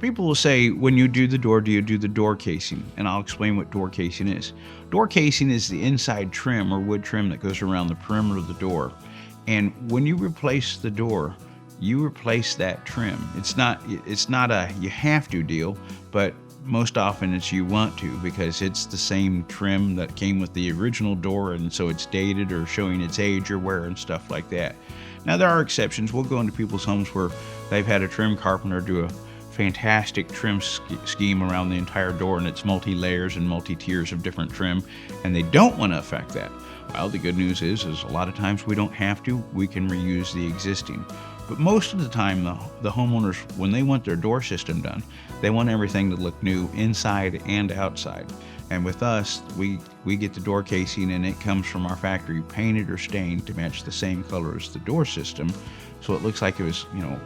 People will say, when you do the door, do you do the door casing? And I'll explain what door casing is. Door casing is the inside trim or wood trim that goes around the perimeter of the door. And when you replace the door, you replace that trim. It's not a you have to deal, but most often it's you want to, because it's the same trim that came with the original door, and so it's dated or showing its age or wear and stuff like that. Now there are exceptions. We'll go into people's homes where they've had a trim carpenter do a fantastic trim scheme around the entire door, and it's multi-layers and multi-tiers of different trim, and they don't want to affect that. Well, the good news is a lot of times we don't have to. We can reuse the existing. But most of the time, the homeowners, when they want their door system done, they want everything to look new inside and outside. And with us, we get the door casing, and it comes from our factory painted or stained to match the same color as the door system, so it looks like it was,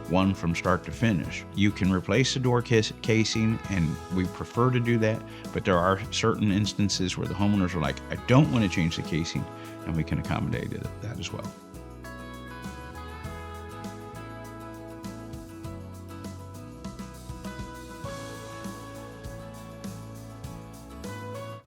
one from start to finish. You can replace the door casing, and we prefer to do that, but there are certain instances where the homeowners are like, I don't want to change the casing, and we can accommodate that as well.